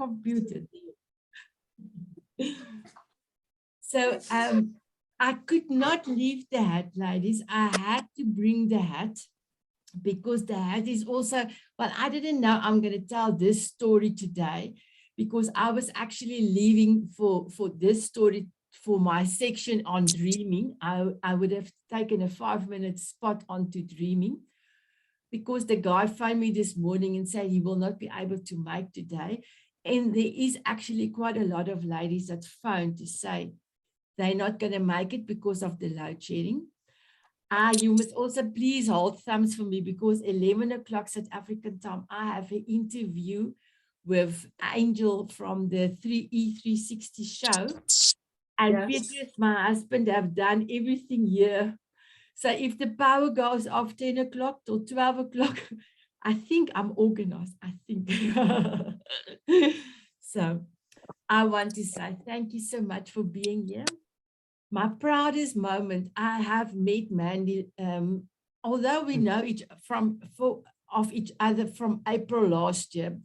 computer. So I could not leave the hat, ladies. I had to bring the hat because the hat is also, well, I didn't know I'm going to tell this story today because I was actually leaving for this story for my section on dreaming. I would have taken a 5-minute spot onto dreaming because the guy phoned me this morning and said he will not be able to make today. And there is actually quite a lot of ladies that phoned to say they're not going to make it because of the load shedding. You must also please hold thumbs for me because 11 o'clock South African time, I have an interview with Angel from the E360 show. And yes. Peter, my husband, have done everything here. So if the power goes off 10 o'clock till 12 o'clock, I think I'm organized, I think. So I want to say thank you so much for being here. My proudest moment, I have met Mandy, although we know each other from April last year.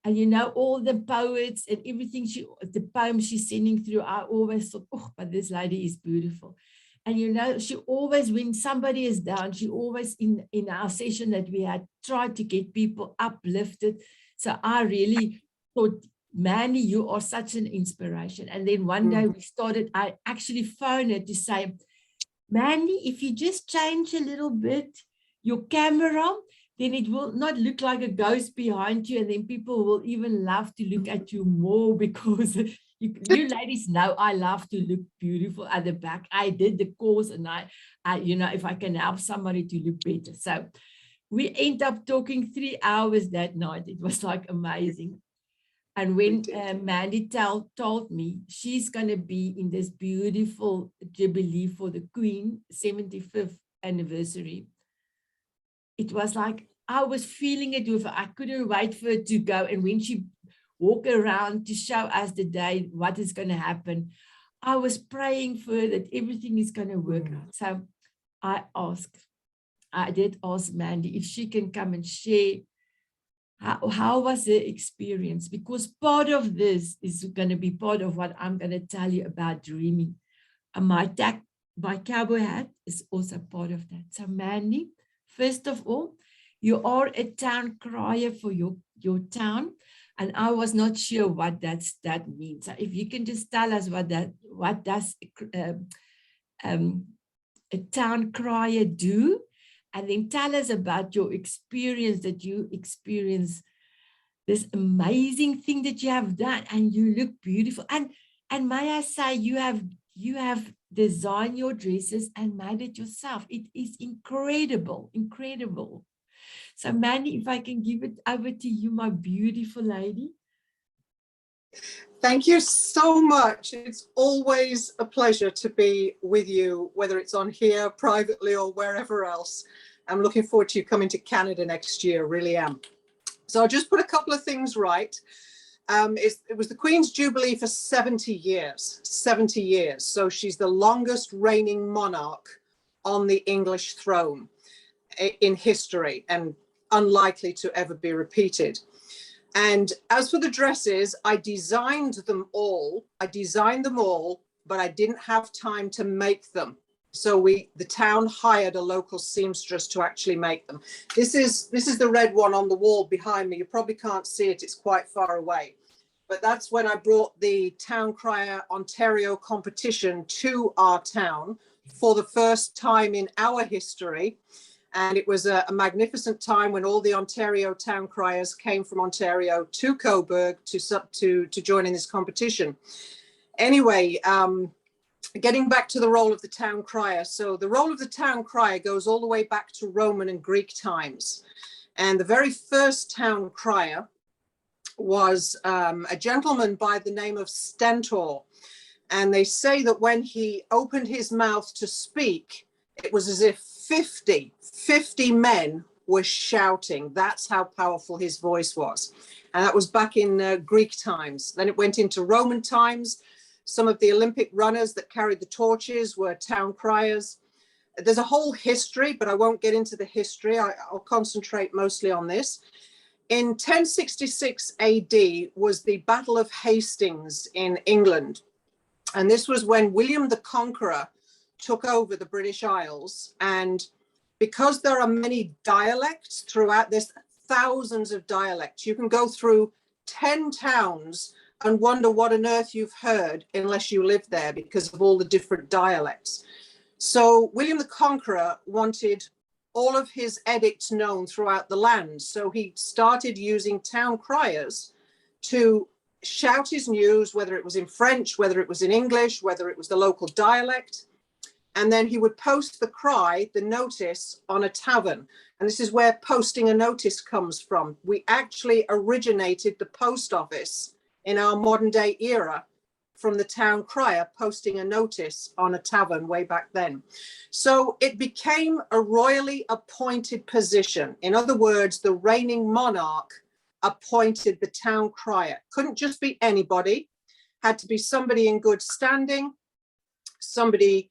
And you know, all the poets and everything, the poems she's sending through, I always thought, oh, but this lady is beautiful. And you know, she always, when somebody is down, she always, in our session that we had, tried to get people uplifted. So I really thought, Mandy, you are such an inspiration. And then one day we started, I actually phoned her to say, Mandy, if you just change a little bit your camera, then it will not look like a ghost behind you. And then people will even love to look at you more because you ladies know I love to look beautiful at the back. I did the course and I you know, if I can help somebody to look better. So we end up talking 3 hours that night. It was like amazing. And when Mandy told me she's going to be in this beautiful Jubilee for the Queen 75th anniversary, it was like I was feeling it with her. I couldn't wait for her to go. And when she walked around to show us the day, what is going to happen, I was praying for her that everything is going to work out. So I did ask Mandy if she can come and share how was the experience? Because part of this is going to be part of what I'm going to tell you about dreaming. And my cowboy hat is also part of that. So Mandy, first of all, you are a town crier for your town. And I was not sure what that means. So if you can just tell us what does a town crier do? And then tell us about your experience, that you experience this amazing thing that you have done, and you look beautiful. And may I say, you have designed your dresses and made it yourself. It is incredible, incredible. So Mandy, if I can give it over to you, my beautiful lady. Thank you so much. It's always a pleasure to be with you, whether it's on here, privately, or wherever else. I'm looking forward to you coming to Canada next year, really am. So I'll just put a couple of things right. It was the Queen's Jubilee for 70 years, 70 years. So she's the longest reigning monarch on the English throne in history and unlikely to ever be repeated. And as for the dresses, I designed them all, but I didn't have time to make them. So the town hired a local seamstress to actually make them. This is the red one on the wall behind me. You probably can't see it, it's quite far away. But that's when I brought the Town Crier Ontario competition to our town for the first time in our history. And it was a magnificent time when all the Ontario town criers came from Ontario to Coburg to join in this competition. Anyway, getting back to the role of the town crier. So the role of the town crier goes all the way back to Roman and Greek times. And the very first town crier was a gentleman by the name of Stentor. And they say that when he opened his mouth to speak, it was as if 50 men were shouting. That's how powerful his voice was. And that was back in Greek times. Then it went into Roman times. Some of the Olympic runners that carried the torches were town criers. There's a whole history, but I won't get into the history. I'll concentrate mostly on this. In 1066 AD was the Battle of Hastings in England. And this was when William the Conqueror took over the British Isles. And because there are many dialects throughout, there's thousands of dialects. You can go through 10 towns and wonder what on earth you've heard unless you live there because of all the different dialects. So William the Conqueror wanted all of his edicts known throughout the land. So he started using town criers to shout his news, whether it was in French, whether it was in English, whether it was the local dialect. And then he would post the cry, the notice, on a tavern. And this is where posting a notice comes from. We actually originated the post office in our modern day era from the town crier posting a notice on a tavern way back then. So it became a royally appointed position. In other words, the reigning monarch appointed the town crier. Couldn't just be anybody, had to be somebody in good standing, somebody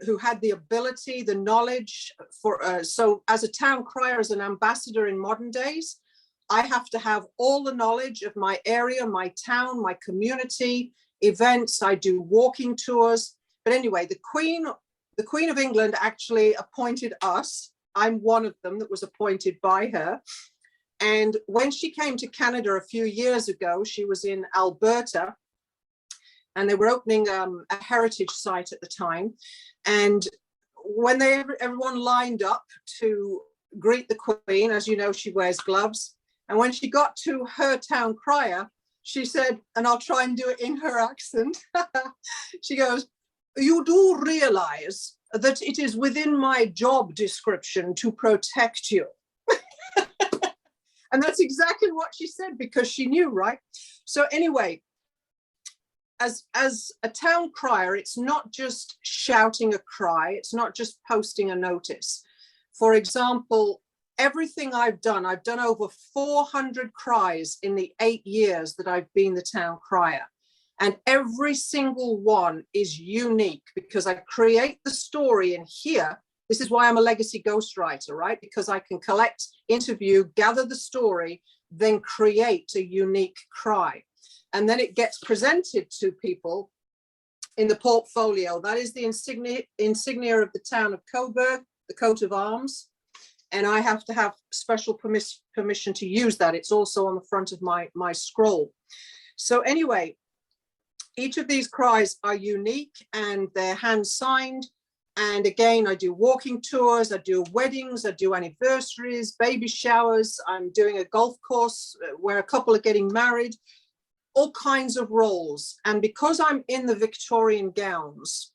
who had the ability, the knowledge for, so as a town crier, as an ambassador in modern days, I have to have all the knowledge of my area, my town, my community, events. I do walking tours. But anyway, the Queen of England actually appointed us. I'm one of them that was appointed by her. And when she came to Canada a few years ago, she was in Alberta, and they were opening a heritage site at the time. And when everyone lined up to greet the Queen, as you know, she wears gloves. And when she got to her town crier, she said, and I'll try and do it in her accent. She goes, "You do realize that it is within my job description to protect you." And that's exactly what she said, because she knew, right? So anyway, as a town crier, it's not just shouting a cry. It's not just posting a notice. For example, everything I've done over 400 cries in the 8 years that I've been the town crier. And every single one is unique because I create the story in here. This is why I'm a legacy ghostwriter, right? Because I can collect, interview, gather the story, then create a unique cry. And then it gets presented to people in the portfolio. That is the insignia of the town of Coburg, the coat of arms. And I have to have special permission to use that. It's also on the front of my scroll. So anyway, each of these cries are unique and they're hand signed. And again, I do walking tours, I do weddings, I do anniversaries, baby showers. I'm doing a golf course where a couple are getting married, all kinds of roles. And because I'm in the Victorian gowns,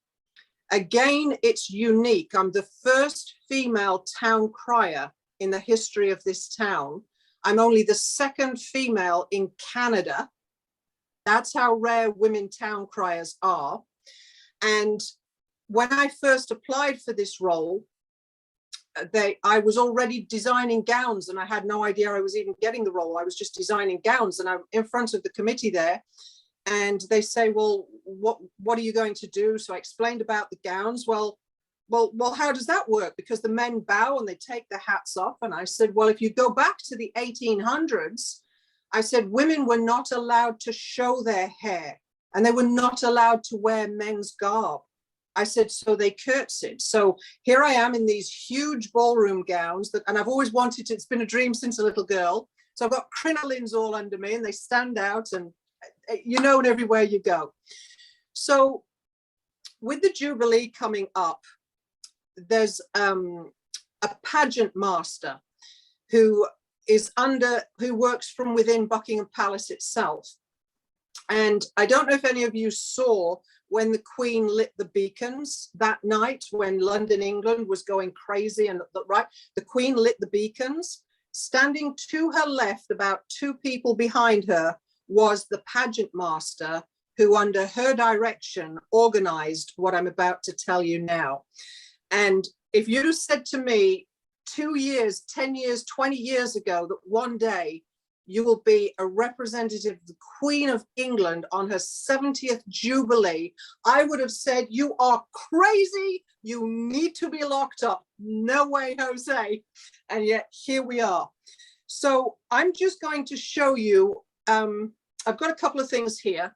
again, it's unique. I'm the first female town crier in the history of this town. I'm only the second female in Canada. That's how rare women town criers are. And when I first applied for this role, I was already designing gowns and I had no idea I was even getting the role. I was just designing gowns, and I'm in front of the committee there. And they say, well, what are you going to do? So I explained about the gowns. Well, how does that work? Because the men bow and they take their hats off. And I said, well, if you go back to the 1800s, I said, women were not allowed to show their hair and they were not allowed to wear men's garb. I said, so they curtsied. So here I am in these huge ballroom gowns and I've always wanted to, it's been a dream since a little girl. So I've got crinolines all under me and they stand out, and you know, and everywhere you go. So with the Jubilee coming up, there's a pageant master who works from within Buckingham Palace itself. And I don't know if any of you saw when the Queen lit the beacons that night when London, England was going crazy, and the Queen lit the beacons. Standing to her left, about 2 people behind her, was the pageant master who, under her direction, organized what I'm about to tell you now. And if you'd have said to me 2 years, 10 years, 20 years ago that one day you will be a representative of the Queen of England on her 70th Jubilee, I would have said, you are crazy. You need to be locked up. No way, Jose. And yet here we are. So I'm just going to show you, I've got a couple of things here.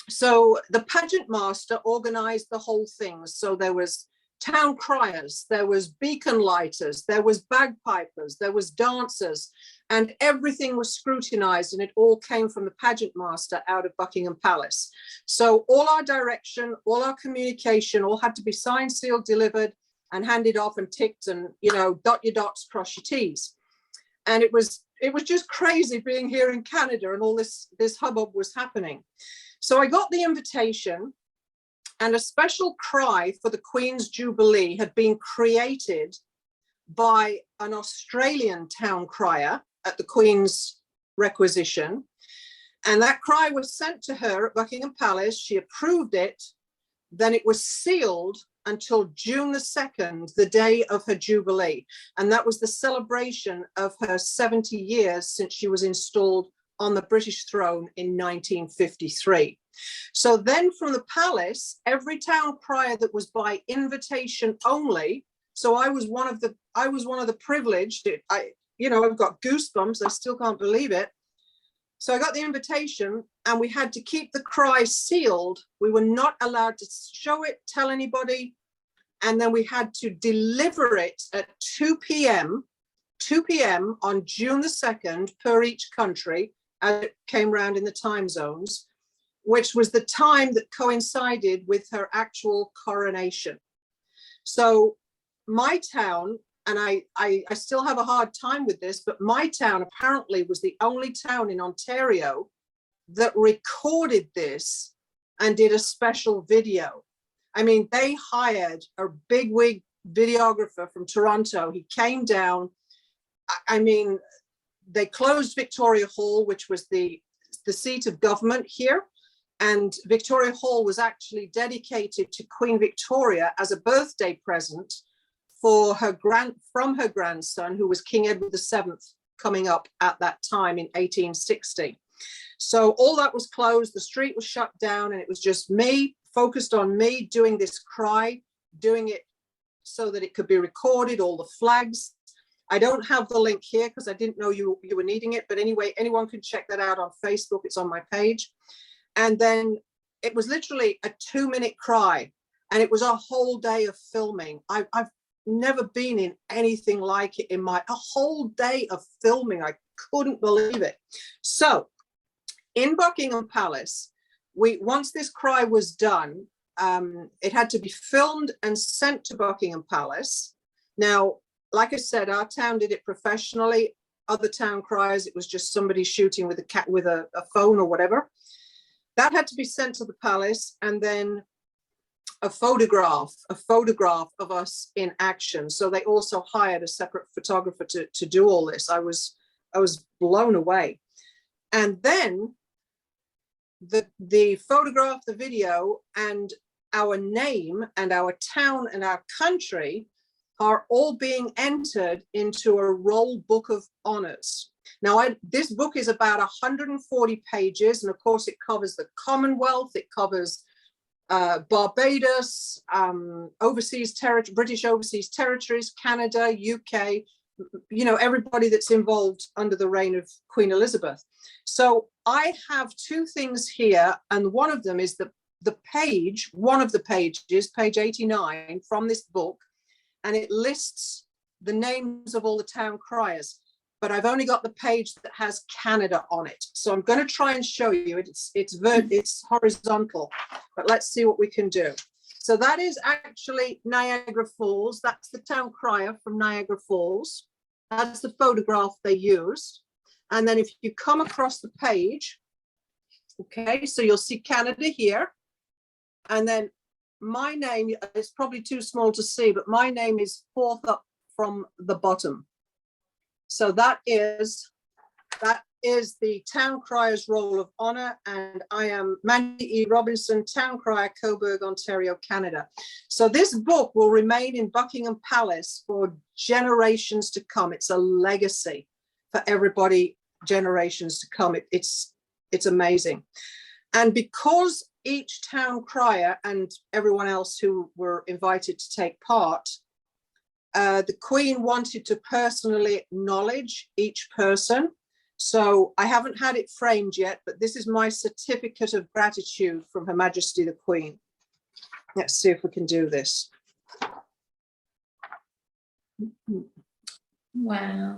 So the pageant master organized the whole thing. So there was town criers, there was beacon lighters, there was bagpipers, there was dancers, and everything was scrutinized, and it all came from the pageant master out of Buckingham Palace. So all our direction, all our communication, all had to be signed, sealed, delivered, and handed off and ticked, and, you know, dot your dots, cross your T's. And it was just crazy being here in Canada, and all this hubbub was happening. So I got the invitation, and a special cry for the Queen's Jubilee had been created by an Australian town crier at the Queen's requisition. And that cry was sent to her at Buckingham Palace. She approved it. Then it was sealed until June the 2nd, the day of her Jubilee. And that was the celebration of her 70 years since she was installed on the British throne in 1953. So then from the palace, every town crier that was by invitation only. So I was one of the privileged. I've got goosebumps. I still can't believe it. So I got the invitation, and we had to keep the cry sealed. We were not allowed to show it, tell anybody. And then we had to deliver it at 2 p.m. on June the 2nd per each country, as it came round in the time zones, which was the time that coincided with her actual coronation. So my town, and I still have a hard time with this, but my town apparently was the only town in Ontario that recorded this and did a special video. I mean, they hired a bigwig videographer from Toronto. He came down. I mean, they closed Victoria Hall, which was the seat of government here. And Victoria Hall was actually dedicated to Queen Victoria as a birthday present for from her grandson, who was King Edward VII, coming up at that time in 1860. So all that was closed, the street was shut down, and it was just me, focused on me doing this cry, doing it so that it could be recorded, all the flags. I don't have the link here because I didn't know you were needing it. But anyway, anyone can check that out on Facebook. It's on my page. And then it was literally a 2-minute cry, and it was a whole day of filming. I've never been in anything like it a whole day of filming. I couldn't believe it. So in Buckingham Palace, once this cry was done, it had to be filmed and sent to Buckingham Palace. Now, like I said, our town did it professionally. Other town criers, it was just somebody shooting with a phone or whatever. That had to be sent to the palace, and then a photograph of us in action. So they also hired a separate photographer to do all this. I was blown away. And then the photograph, the video, and our name and our town and our country are all being entered into a roll book of honors. Now, this book is about 140 pages, and of course it covers the Commonwealth, it covers Barbados, British overseas territories, Canada, UK, everybody that's involved under the reign of Queen Elizabeth. So I have two things here, and one of them is one of the pages, page 89 from this book, and it lists the names of all the town criers. But I've only got the page that has Canada on it. So I'm going to try and show you. It's horizontal, but let's see what we can do. So that is actually Niagara Falls. That's the town crier from Niagara Falls. That's the photograph they used. And then if you come across the page, okay, so you'll see Canada here. And then my name is probably too small to see, but my name is fourth up from the bottom. So that is the Town Crier's Roll of Honor, and I am Mandy Robertson, Town Crier, Cobourg, Ontario, Canada. So this book will remain in Buckingham Palace for generations to come. It's a legacy for everybody, generations to come. It's amazing. And because each town crier and everyone else who were invited to take part The Queen wanted to personally acknowledge each person. So I haven't had it framed yet, but this is my certificate of gratitude from Her Majesty the Queen. Let's see if we can do this. Wow.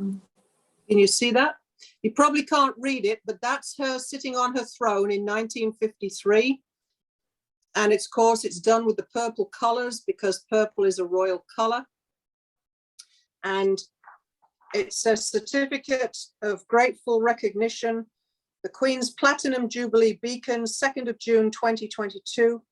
Can you see that? You probably can't read it, but that's her sitting on her throne in 1953. And it's, of course, it's done with the purple colors because purple is a royal color. And it's a certificate of grateful recognition. The Queen's Platinum Jubilee Beacon, 2nd of June, 2022.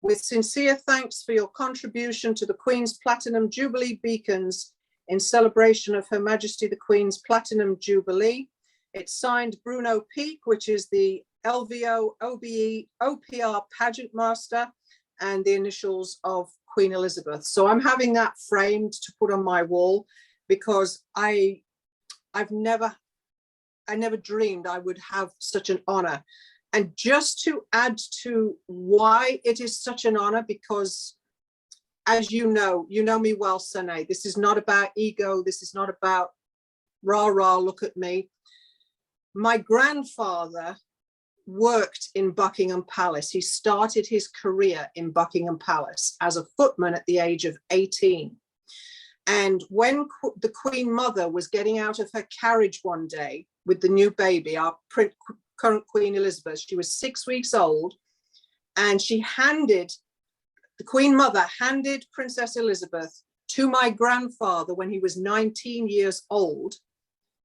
With sincere thanks for your contribution to the Queen's Platinum Jubilee Beacons in celebration of Her Majesty the Queen's Platinum Jubilee. It's signed Bruno Peake, which is the LVO OBE OPR pageant master, and the initials of Queen Elizabeth. So I'm having that framed to put on my wall because I never dreamed I would have such an honor. And just to add to why it is such an honor, because as you know me well, Sane, this is not about ego. This is not about rah, rah, look at me. My grandfather worked in Buckingham Palace. He started his career in Buckingham Palace as a footman at the age of 18. And when the Queen Mother was getting out of her carriage one day with the new baby, our current Queen Elizabeth, she was 6 weeks old, and the Queen Mother handed Princess Elizabeth to my grandfather when he was 19 years old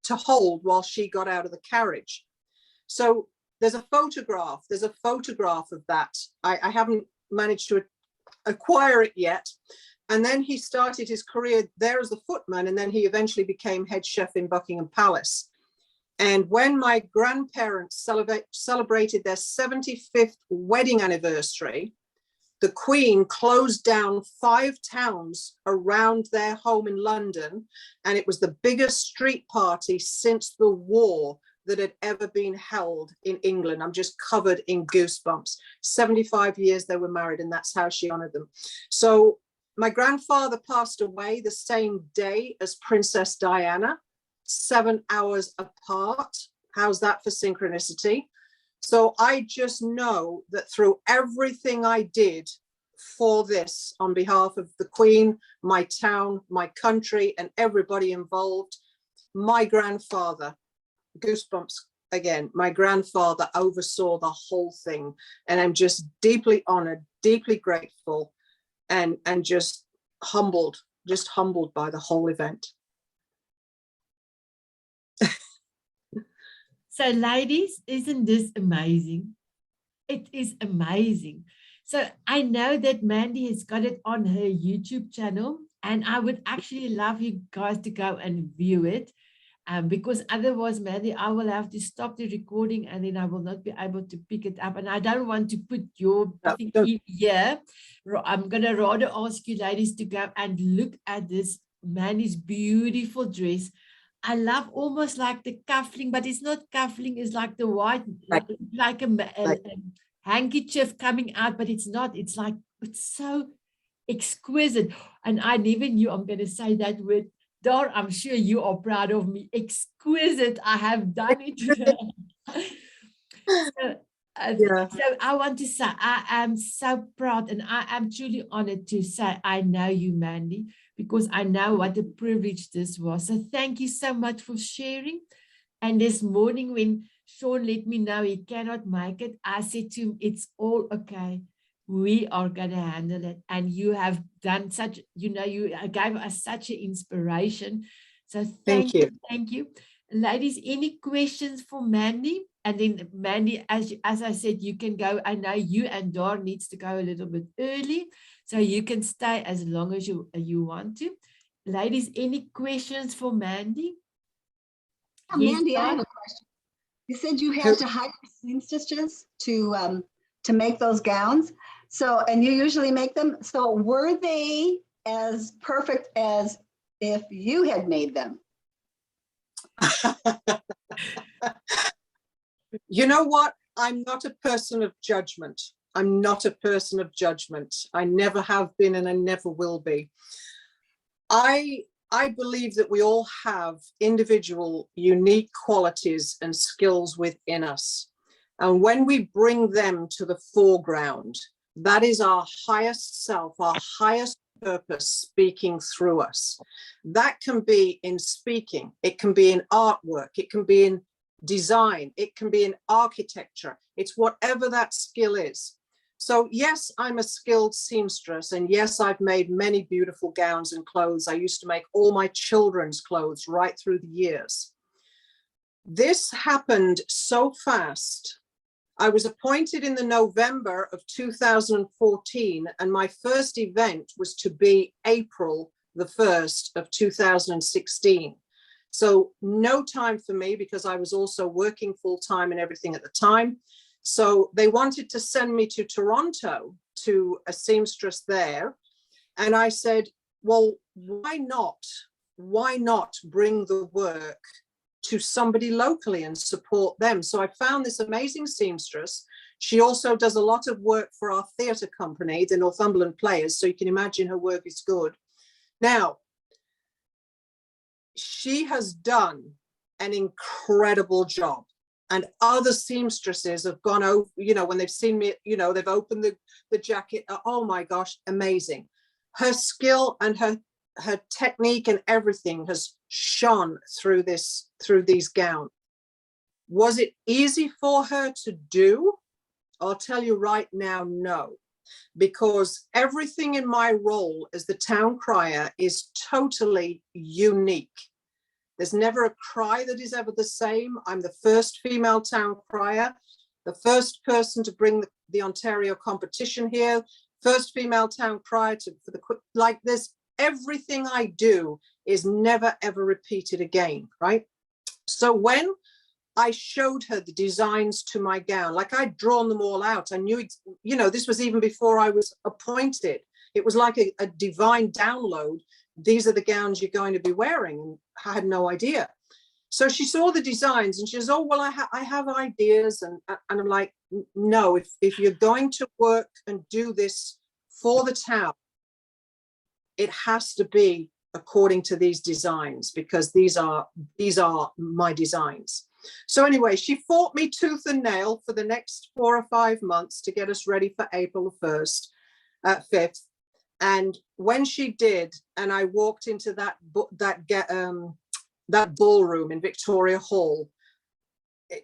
to hold while she got out of the carriage. So there's a photograph of that. I haven't managed to acquire it yet. And then he started his career there as a footman, and then he eventually became head chef in Buckingham Palace. And when my grandparents celebrated their 75th wedding anniversary, the Queen closed down 5 towns around their home in London, and it was the biggest street party since the war that had ever been held in England. I'm just covered in goosebumps. 75 years they were married, and that's how she honored them. So my grandfather passed away the same day as Princess Diana, 7 hours apart. How's that for synchronicity? So I just know that through everything I did for this on behalf of the Queen, my town, my country, and everybody involved, my grandfather, goosebumps again, my grandfather oversaw the whole thing. And I'm just deeply honored, deeply grateful, and just humbled by the whole event. So ladies, isn't this amazing? It is amazing. So I know that Mandy has got it on her YouTube channel, and I would actually love you guys to go and view it, because otherwise, Mandy, I will have to stop the recording and then I will not be able to pick it up. And I don't want to put your thing here. I'm going to rather ask you ladies to go and look at this Mandy's beautiful dress. I love almost like the cuffling, but it's not cuffling, it's like the white, like a handkerchief coming out, but it's not. It's like, it's so exquisite. And I never knew I'm going to say that word. Dar, I'm sure you are proud of me. Exquisite. I have done it. So I want to say I am so proud, and I am truly honored to say I know you, Mandy, because I know what a privilege this was. So thank you so much for sharing. And this morning when Sean let me know he cannot make it, I said to him, it's all okay. We are going to handle it. And you have done such, you gave us such an inspiration. So thank you. Thank you. Ladies, any questions for Mandy? And then Mandy, as I said, you can go. I know you and Dar needs to go a little bit early, so you can stay as long as you want to. Ladies, any questions for Mandy? Yes, Mandy, I have a question. You said you had to hire seamstresses to make those gowns. So, and you usually make them. So were they as perfect as if you had made them? You know what? I'm not a person of judgment. I'm not a person of judgment. I never have been and I never will be. I believe that we all have individual, unique qualities and skills within us. And when we bring them to the foreground, that is our highest self, our highest purpose speaking through us. That can be in speaking, it can be in artwork, it can be in design, it can be in architecture. It's whatever that skill is. So yes, I'm a skilled seamstress, and yes, I've made many beautiful gowns and clothes. I used to make all my children's clothes right through the years. This happened so fast. I was appointed in the November of 2014, and my first event was to be April the 1st of 2016. So no time for me, because I was also working full time and everything at the time. So they wanted to send me to Toronto to a seamstress there. And I said, well, why not? Why not bring the work to somebody locally and support them? So I found this amazing seamstress. She also does a lot of work for our theatre company, the Northumberland Players. So you can imagine her work is good. Now, she has done an incredible job. And other seamstresses have gone over, you know, when they've seen me, you know, they've opened the jacket. Oh my gosh, amazing. Her skill and her technique and everything has shone through these gowns. Was it easy for her to do? I'll tell you right now, no, because everything in my role as the town crier is totally unique. There's never a cry that is ever the same. I'm the first female town crier, the first person to bring the Ontario competition here, first female town crier like this. Everything I do is never ever repeated again, right? So when I showed her the designs to my gown, like I'd drawn them all out. I knew, you know, this was even before I was appointed. It was like a divine download. These are the gowns you're going to be wearing. And I had no idea. So she saw the designs and she says, oh, well, I have ideas. And I'm like, no, if you're going to work and do this for the town, it has to be according to these designs, because these are my designs. So anyway, she fought me tooth and nail for the next 4 or 5 months to get us ready for April the 1st, 5th. And when she did, and I walked into that ballroom in Victoria Hall,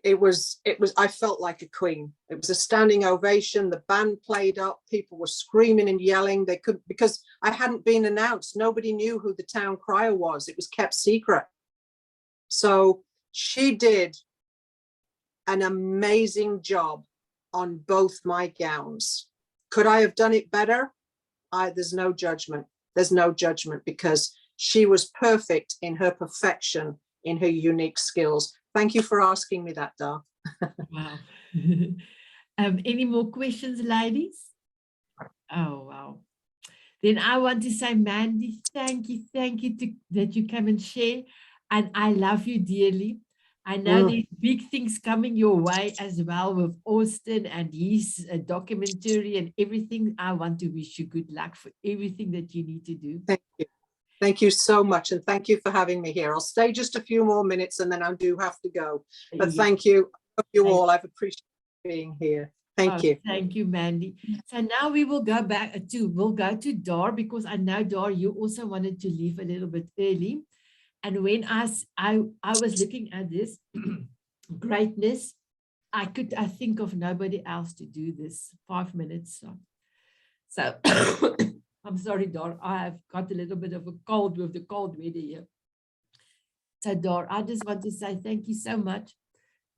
it was I felt like a queen. It was a standing ovation. The band played up. People were screaming and yelling. They couldn't, because I hadn't been announced. Nobody knew who the town crier was. It was kept secret. So she did an amazing job on both my gowns. Could I have done it better? There's no judgment. There's no judgment, because she was perfect in her perfection, in her unique skills. Thank you for asking me that, Dar. Wow. Any more questions, ladies? Oh, wow. Then I want to say, Mandy, thank you that you come and share. And I love you dearly. I know there's big things coming your way as well with Austin and his documentary and everything. I want to wish you good luck for everything that you need to do. Thank you. Thank you so much. And thank you for having me here. I'll stay just a few more minutes and then I do have to go. But thank you. Love you all. I've appreciated being here. Thank you. Thank you, Mandy. So now we will go back we'll go to Dar, because I know, Dar, you also wanted to leave a little bit early. And when I was looking at this greatness, I think of nobody else to do this 5 minutes. So I'm sorry, Dar, I have got a little bit of a cold with the cold weather here. So Dar, I just want to say thank you so much.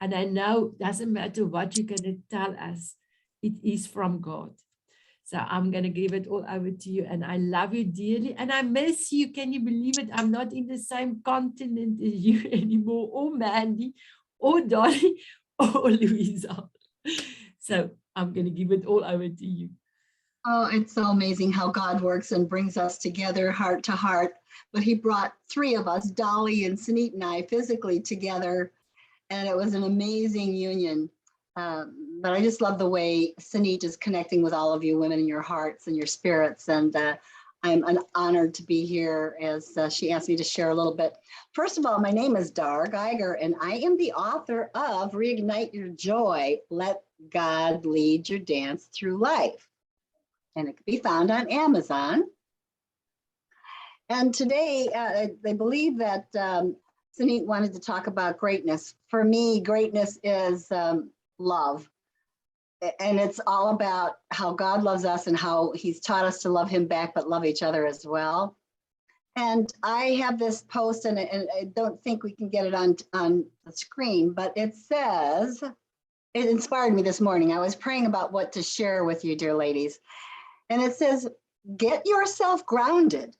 And I know it doesn't matter what you're going to tell us, it is from God. So I'm going to give it all over to you. And I love you dearly. And I miss you. Can you believe it? I'm not in the same continent as you anymore, or Mandy, or Dolly, or Louisa. So I'm going to give it all over to you. Oh, it's so amazing how God works and brings us together heart to heart. But he brought 3 of us, Dolly and Sunit and I, physically together. And it was an amazing union. But I just love the way Sunit is connecting with all of you women in your hearts and your spirits. And I'm honored to be here as she asked me to share a little bit. First of all, my name is Dar Geiger, and I am the author of Reignite Your Joy, Let God Lead Your Dance Through Life. And it can be found on Amazon. And today, I believe that Sunit wanted to talk about greatness. For me, greatness is love. And it's all about how God loves us and how he's taught us to love him back, but love each other as well. And I have this post, and I don't think we can get it on the screen, but it says, it inspired me this morning. I was praying about what to share with you, dear ladies. And it says, get yourself grounded,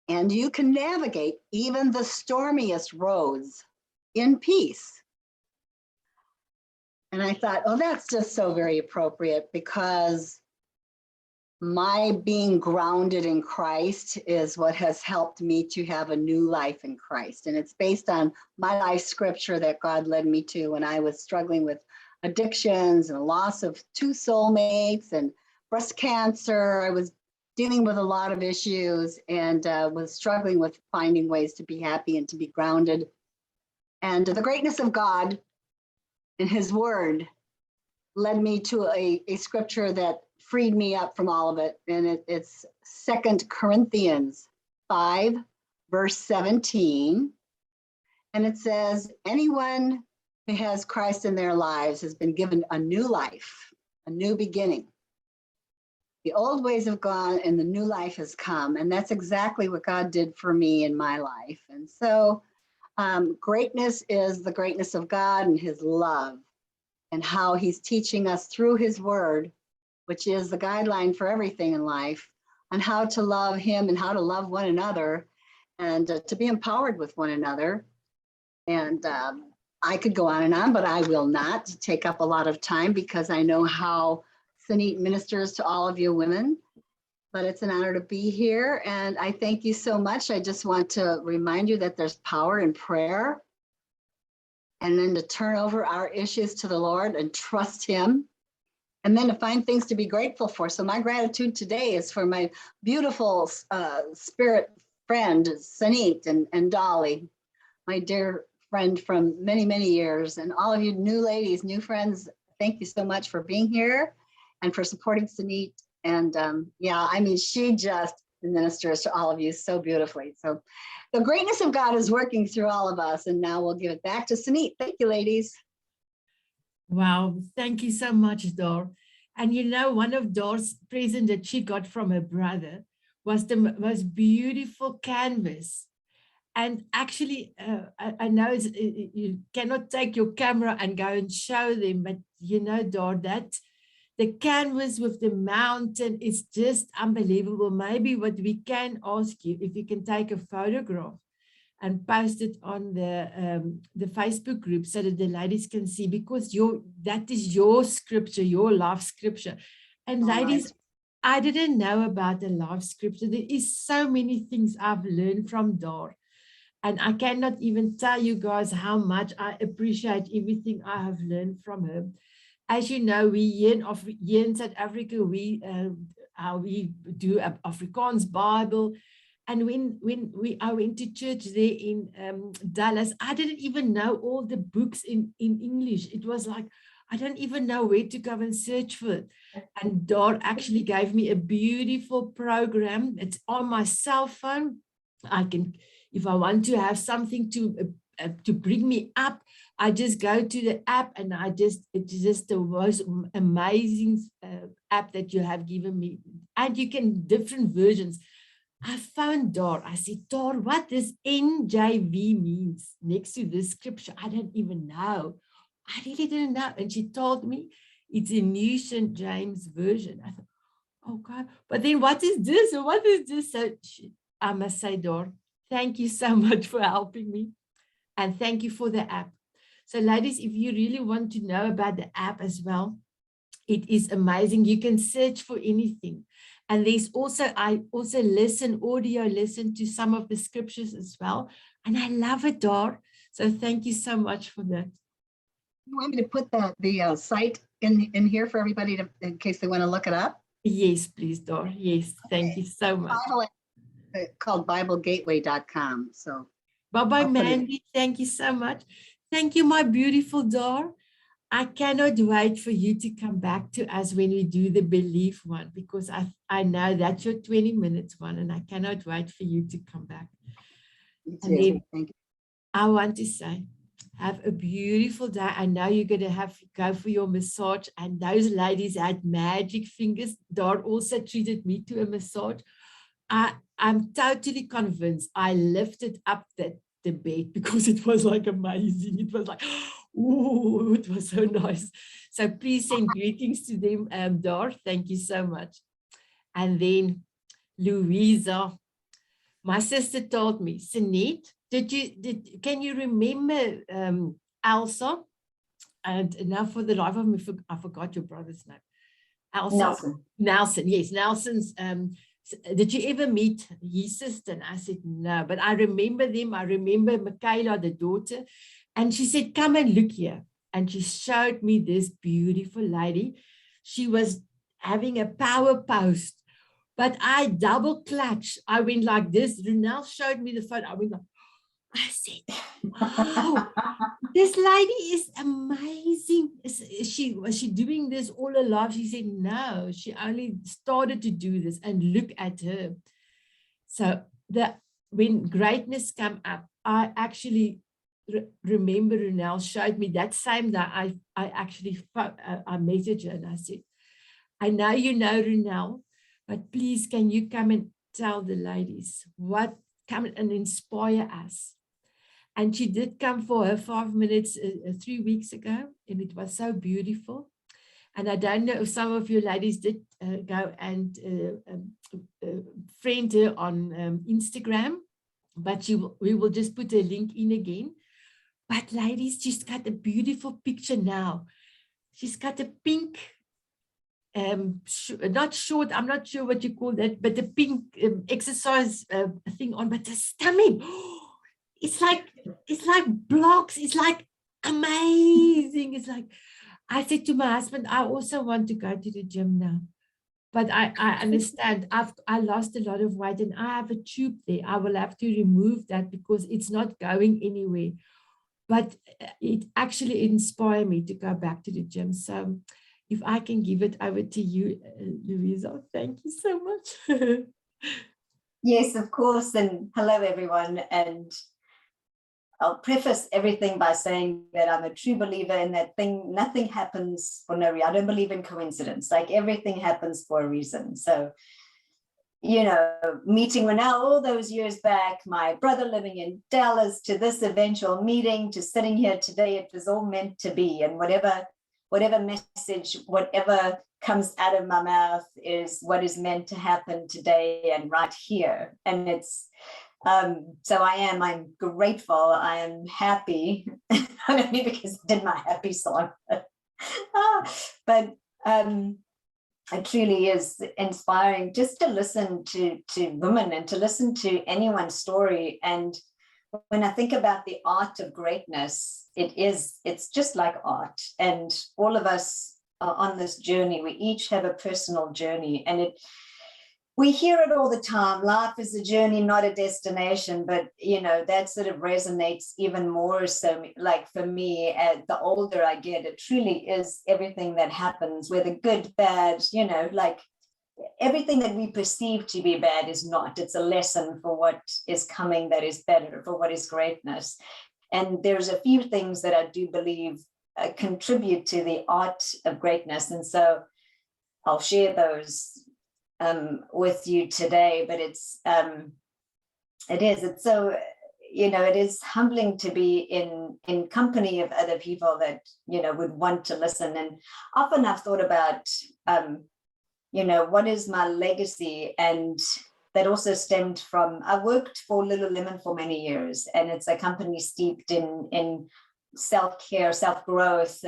and you can navigate even the stormiest roads in peace. And I thought, oh, that's just so very appropriate, because my being grounded in Christ is what has helped me to have a new life in Christ. And it's based on my life scripture that God led me to when I was struggling with addictions and loss of 2 soulmates and breast cancer. I was dealing with a lot of issues and was struggling with finding ways to be happy and to be grounded. And the greatness of God and his word led me to a scripture that freed me up from all of it. And it's 2 Corinthians 5, verse 17. And it says, anyone who has Christ in their lives has been given a new life, a new beginning. The old ways have gone and the new life has come. And that's exactly what God did for me in my life. And so greatness is the greatness of God and his love, and how he's teaching us through his word, which is the guideline for everything in life, on how to love him and how to love one another, and to be empowered with one another. And I could go on, but I will not take up a lot of time, because I know how Sunit ministers to all of you women. But it's an honor to be here, and I thank you so much. I just want to remind you that there's power in prayer, and then to turn over our issues to the Lord and trust him, and then to find things to be grateful for. So my gratitude today is for my beautiful spirit friend, Sunit and Dolly, my dear friend from many, many years, and all of you new ladies, new friends. Thank you so much for being here and for supporting Sunit. And yeah, I mean, she just ministers to all of you so beautifully. So the greatness of God is working through all of us. And now we'll give it back to Sunit. Thank you, ladies. Wow, thank you so much, Dar. And you know, one of Dar's presents that she got from her brother was the most beautiful canvas. And actually, I know you cannot take your camera and go and show them, but you know, Dar, that the canvas with the mountain is just unbelievable. Maybe what we can ask you, if you can take a photograph and post it on the Facebook group so that the ladies can see, because that is your scripture, your life scripture. And ladies, I didn't know about the life scripture. There is so many things I've learned from Dar. And I cannot even tell you guys how much I appreciate everything I have learned from her. As you know, we here in South Africa, we do Afrikaans Bible. And when I went to church there in Dallas, I didn't even know all the books in English. It was like, I don't even know where to go and search for it. And Dar actually gave me a beautiful program. It's on my cell phone. I can, if I want to have something to bring me up, I just go to the app, and it's just the most amazing app that you have given me. And you can different versions. I found Dar. I said, Dar, what does NJV means next to this scripture? I don't even know. I really didn't know. And she told me it's a New St. James version. I thought, oh God, but then what is this? Or what is this? So I must say, Dar, thank you so much for helping me. And thank you for the app. So ladies, if you really want to know about the app as well, it is amazing. You can search for anything. And there's also, I also audio listen to some of the scriptures as well. And I love it, Dar. So thank you so much for that. You want me to put the site in here for everybody in case they want to look it up? Yes, please, Dar. Yes, thank you so much. Bible, called BibleGateway.com. So Bye-bye, I'll put it in. Mandy. Thank you so much. Thank you, my beautiful Dar. I cannot wait for you to come back to us when we do the belief one, because I know that's your 20 minutes one, and I cannot wait for you to come back. You And too. then Thank you. I want to say, have a beautiful day. I know you're going to have to go for your massage, and those ladies had magic fingers. Dar also treated me to a massage. I'm totally convinced I lifted up the bed because it was like amazing. It was like, oh, it was so nice. So please send greetings to them, Dar. Thank you so much. And then Louisa, my sister told me, Sinead, can you remember Elsa? And now for the life of me, I forgot your brother's name. Elsa. Nelson, yes, Nelson's. Did you ever meet his sister? And I said, no, but I remember them. I remember Michaela, the daughter. And she said, come and look here. And she showed me this beautiful lady. She was having a power post, but I double clutched. I went like this. Runel showed me the photo. I went like, I said, wow, this lady is amazing. Was she doing this all her life? She said, no, she only started to do this, and look at her. So when greatness come up, I actually remember Runel showed me that same day. I messaged her and I said, I know you know Runel, but please can you come and tell the ladies come and inspire us. And she did come for her 5 minutes 3 weeks ago, and it was so beautiful. And I don't know if some of you ladies did go and friend her on Instagram, but we will just put a link in again. But ladies, she's got a beautiful picture now. She's got a pink, not short, I'm not sure what you call that, but the pink exercise thing on, but the stomach. It's like blocks. It's like amazing. It's like, I said to my husband, I also want to go to the gym now. But I understand I lost a lot of weight and I have a tube there. I will have to remove that because it's not going anywhere. But it actually inspired me to go back to the gym. So if I can give it over to you, Louisa, thank you so much. Yes, of course. And hello, everyone. And I'll preface everything by saying that I'm a true believer in that nothing happens for no reason. I don't believe in coincidence. Like everything happens for a reason. So, meeting Runel all those years back, my brother living in Dallas, to this eventual meeting, to sitting here today, it was all meant to be. And whatever message, whatever comes out of my mouth is what is meant to happen today and right here. And it's, so I'm grateful, I am happy, not only because I did my happy song, but it truly is inspiring just to listen to women and to listen to anyone's story. And when I think about the art of greatness, it's just like art. And all of us are on this journey. We each have a personal journey, and we hear it all the time. Life is a journey, not a destination. But, that sort of resonates even more. So like for me, the older I get, it truly is everything that happens, whether good, bad, like everything that we perceive to be bad is not. It's a lesson for what is coming that is better, for what is greatness. And there's a few things that I do believe contribute to the art of greatness. And so I'll share those with you today, but it's so, it is humbling to be in company of other people that, would want to listen. And often I've thought about, what is my legacy? And that also stemmed from, I worked for Lululemon for many years, and it's a company steeped in self-care, self-growth,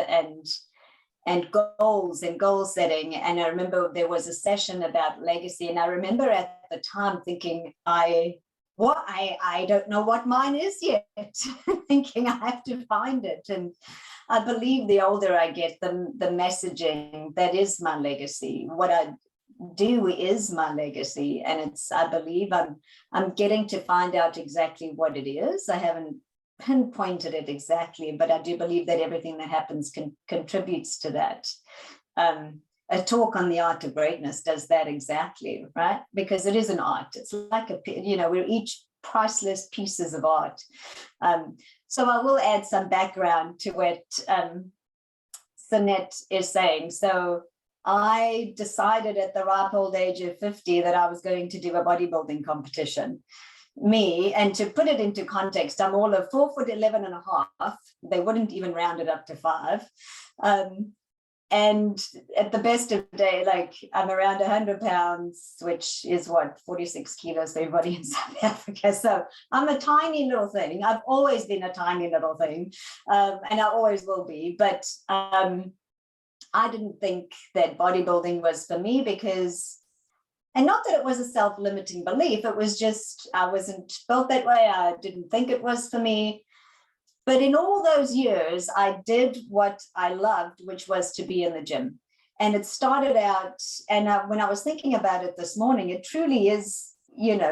and goals and goal setting. And I remember there was a session about legacy. And I remember at the time thinking, I don't know what mine is yet, thinking I have to find it. And I believe the older I get, the messaging that is my legacy, what I do is my legacy. And it's, I believe I'm getting to find out exactly what it is. I haven't pinpointed it exactly, but I do believe that everything that happens contributes to that. A talk on the art of greatness does that exactly, right? Because it is an art. It's like we're each priceless pieces of art. So I will add some background to what Sanette is saying. So I decided at the ripe old age of 50 that I was going to do a bodybuilding competition. And to put it into context, I'm all of 4'11.5". They wouldn't even round it up to 5. And at the best of the day, like, I'm around 100 pounds, which is what, 46 kilos for everybody in South Africa. So I'm a tiny little thing. I've always been a tiny little thing, and I always will be. But I didn't think that bodybuilding was for me because, and not that it was a self-limiting belief, it was just, I wasn't built that way. I didn't think it was for me. But in all those years, I did what I loved, which was to be in the gym. And it started out, and when I was thinking about it this morning, it truly is,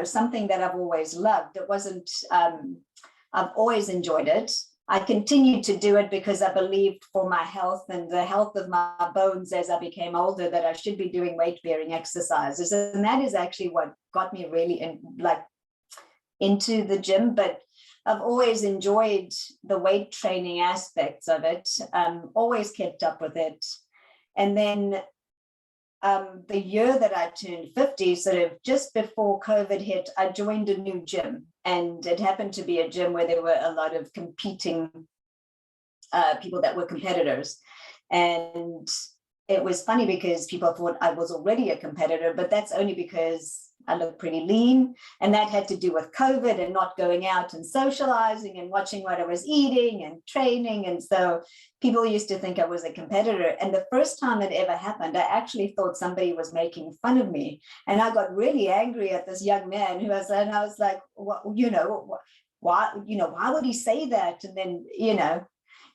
something that I've always loved. It wasn't, I've always enjoyed it. I continued to do it because I believed for my health and the health of my bones as I became older that I should be doing weight-bearing exercises. And that is actually what got me really into the gym. But I've always enjoyed the weight training aspects of it, always kept up with it. And then the year that I turned 50, sort of just before COVID hit, I joined a new gym. And it happened to be a gym where there were a lot of competing people that were competitors. And it was funny because people thought I was already a competitor, but that's only because I look pretty lean, and that had to do with COVID and not going out and socializing and watching what I was eating and training. And so people used to think I was a competitor. And the first time it ever happened, I actually thought somebody was making fun of me. And I got really angry at this young man who was, and I was like, why would he say that? And then,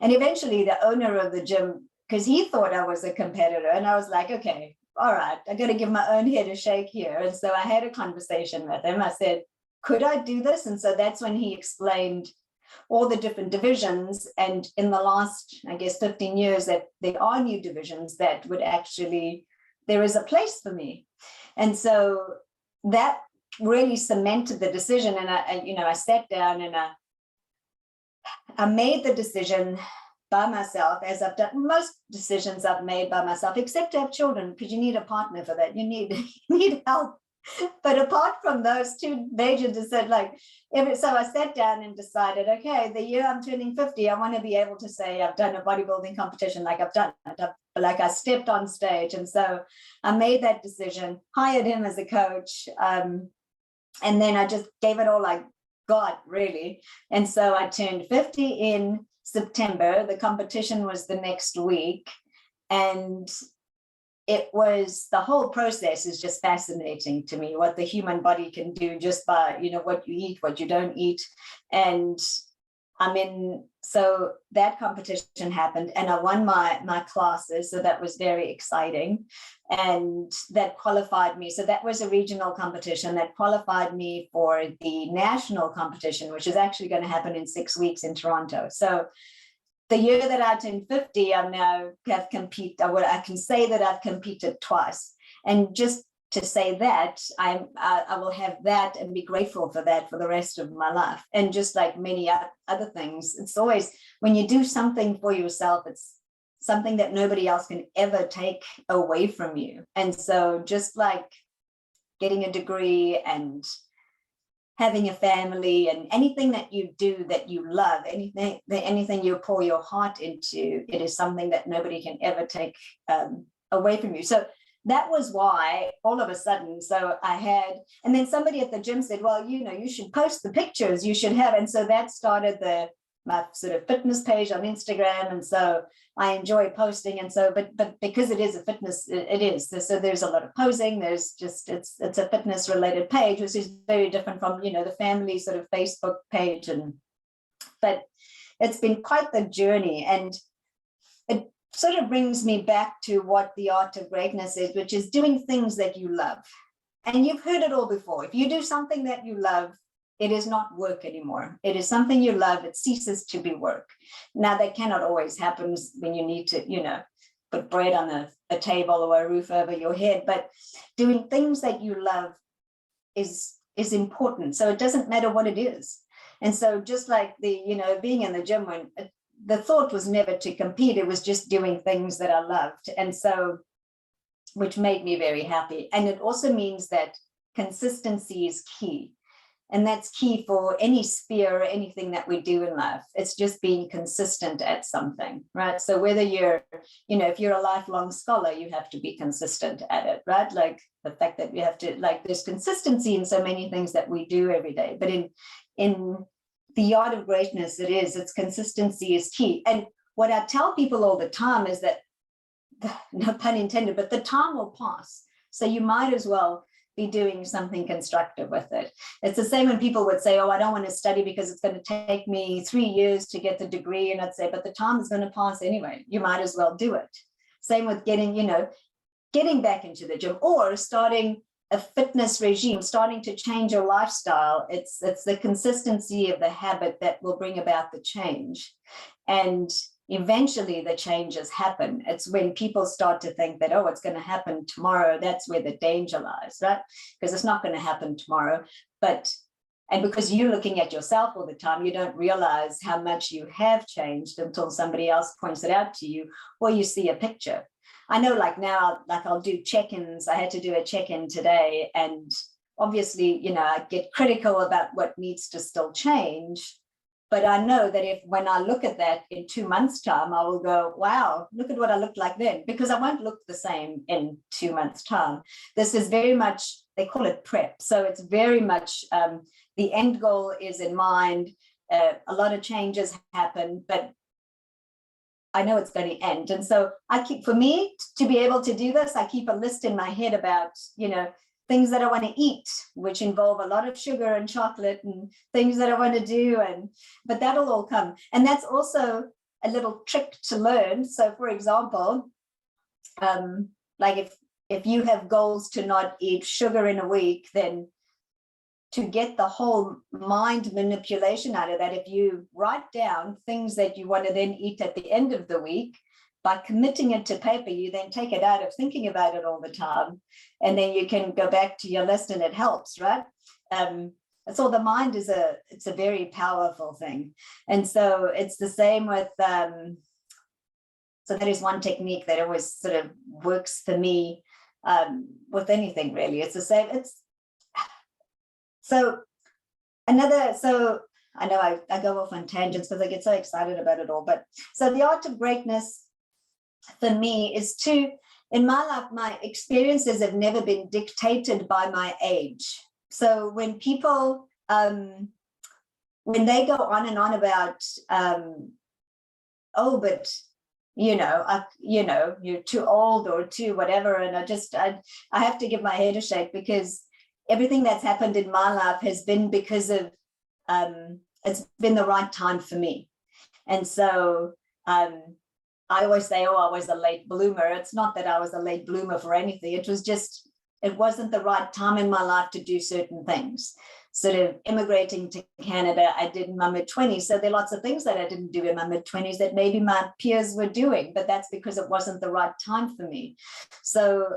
and eventually the owner of the gym, because he thought I was a competitor, and I was like, okay, all right, I got to give my own head a shake here. And so I had a conversation with him. I said, could I do this? And so that's when he explained all the different divisions. And in the last, 15 years, that there are new divisions that would actually, there is a place for me. And so that really cemented the decision. And I sat down and I made the decision by myself, as I've done most decisions I've made by myself, except to have children, because you need a partner for that. You need help. But apart from those two major decisions, so I sat down and decided, okay, the year I'm turning 50, I want to be able to say I've done a bodybuilding competition, like I've done it, I stepped on stage. And so I made that decision, hired him as a coach, and then I just gave it all I got, really. And so I turned 50 in September. The competition was the next week, and it was, the whole process is just fascinating to me, what the human body can do just by what you eat, what you don't eat. And so that competition happened, and I won my classes, so that was very exciting, and that qualified me. So that was a regional competition that qualified me for the national competition, which is actually going to happen in 6 weeks in Toronto. So the year that I turned 50, I can say that I've competed twice. And just to say that, I will have that and be grateful for that for the rest of my life. And just like many other things, it's always, when you do something for yourself, it's something that nobody else can ever take away from you. And so just like getting a degree and having a family and anything that you do that you love, anything you pour your heart into, it is something that nobody can ever take away from you. So that was why all of a sudden, so I had, and then somebody at the gym said, well, you should post the pictures, you should have. And so that started my sort of fitness page on Instagram. And so I enjoy posting. And so, but because it is a fitness, it is. So there's a lot of posing. There's just, it's a fitness related page, which is very different from, the family sort of Facebook page. But it's been quite the journey. And sort of brings me back to what the art of greatness is, which is doing things that you love. And you've heard it all before. If you do something that you love, it is not work anymore. It is something you love. It ceases to be work. Now, that cannot always happen when you need to, put bread on a table or a roof over your head. But doing things that you love is important. So it doesn't matter what it is. And so just like being in the gym, when the thought was never to compete, it was just doing things that I loved. And so, which made me very happy. And it also means that consistency is key. And that's key for any sphere or anything that we do in life. It's just being consistent at something, right? So whether you're, if you're a lifelong scholar, you have to be consistent at it, right? Like the fact that we have to, there's consistency in so many things that we do every day. But in the art of greatness, it's consistency is key. And what I tell people all the time is that, no pun intended, but the time will pass. So you might as well be doing something constructive with it. It's the same when people would say, oh, I don't want to study because it's going to take me 3 years to get the degree. And I'd say, but the time is going to pass anyway. You might as well do it. Same with getting back into the gym or starting a fitness regime, starting to change your lifestyle. It's the consistency of the habit that will bring about the change. And eventually the changes happen. It's when people start to think that, oh, it's going to happen tomorrow. That's where the danger lies, right? Because it's not going to happen tomorrow. And because you're looking at yourself all the time, you don't realize how much you have changed until somebody else points it out to you or you see a picture. I know now, I'll do check-ins. I had to do a check-in today. And obviously, I get critical about what needs to still change. But I know that when I look at that in 2 months' time, I will go, wow, look at what I looked like then, because I won't look the same in 2 months' time. This is very much, they call it prep. So it's very much the end goal is in mind. A lot of changes happen, but I know it's going to end. And so for me to be able to do this, I keep a list in my head about, things that I want to eat, which involve a lot of sugar and chocolate and things that I want to do. But that'll all come. And that's also a little trick to learn. So for example, if you have goals to not eat sugar in a week, then to get the whole mind manipulation out of that, if you write down things that you want to then eat at the end of the week, by committing it to paper, you then take it out of thinking about it all the time. And then you can go back to your list and it helps, right? So the mind it's a very powerful thing. And so it's the same with, so that is one technique that always sort of works for me with anything really. It's the same. So I know I go off on tangents because I get so excited about it all. But so the art of greatness for me is in my life, my experiences have never been dictated by my age. So when people, when they go on and on about, oh, but you're too old or too whatever, and I have to give my head a shake because everything that's happened in my life has been because of it's been the right time for me. And so I always say, oh, I was a late bloomer. It's not that I was a late bloomer for anything. It was just, it wasn't the right time in my life to do certain things. Sort of immigrating to Canada, I did in my mid-20s. So there are lots of things that I didn't do in my mid-20s that maybe my peers were doing, but that's because it wasn't the right time for me. So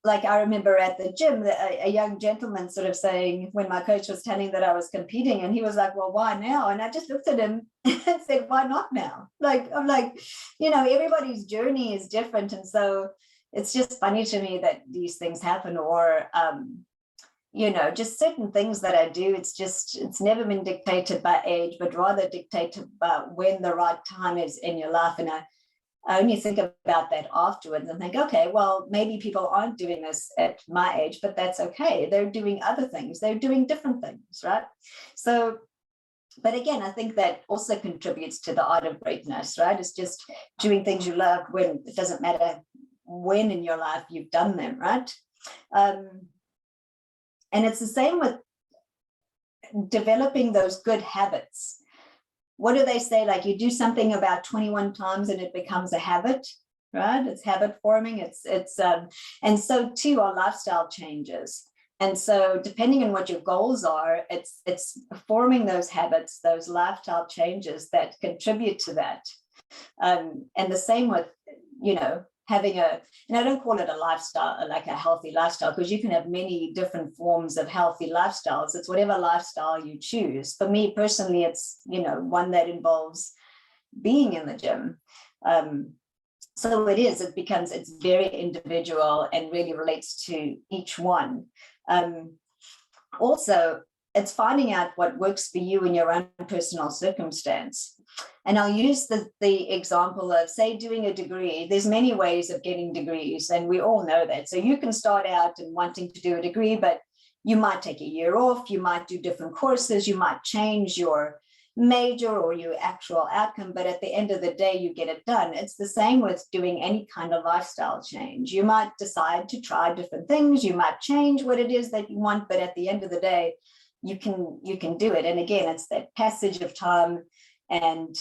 I remember at the gym, a young gentleman sort of saying, when my coach was telling that I was competing, and he was like, well, why now? And I just looked at him and said, why not now? I'm like, everybody's journey is different. And so it's just funny to me that these things happen, or, just certain things that I do. It's never been dictated by age, but rather dictated by when the right time is in your life. And I only think about that afterwards and think, okay, well, maybe people aren't doing this at my age, but that's okay. They're doing other things. They're doing different things, right? So, but again, I think that also contributes to the art of greatness, right? It's just doing things you love when it doesn't matter when in your life you've done them, right? And it's the same with developing those good habits. what do they say? Like, you do something about 21 times and it becomes a habit, right? It's habit forming. And so too are lifestyle changes. And so depending on what your goals are, it's forming those habits, those lifestyle changes that contribute to that. And the same with, you know, having and I don't call it a lifestyle, like a healthy lifestyle, because you can have many different forms of healthy lifestyles. It's whatever lifestyle you choose. For me personally, it's, you know, one that involves being in the gym. So it's very individual and really relates to each one. Also, it's finding out what works for you in your own personal circumstance. And I'll use the example of, say, doing a degree. There's many ways of getting degrees, and we all know that. So you can start out and wanting to do a degree, but you might take a year off, you might do different courses, you might change your major or your actual outcome, but at the end of the day, you get it done. It's the same with doing any kind of lifestyle change. You might decide to try different things, you might change what it is that you want, but at the end of the day, you can do it. And again, it's that passage of time and